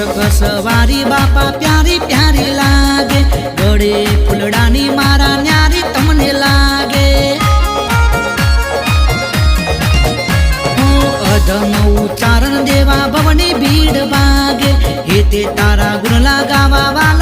मस्तक सवारी बापा प्यारी प्यारी लागे गळे फूलडानी मारा न्यारी तमने लागे अधम उच्चारण देवा भवनी भीड़ बागे हे ते तारा गुण लगावा वाला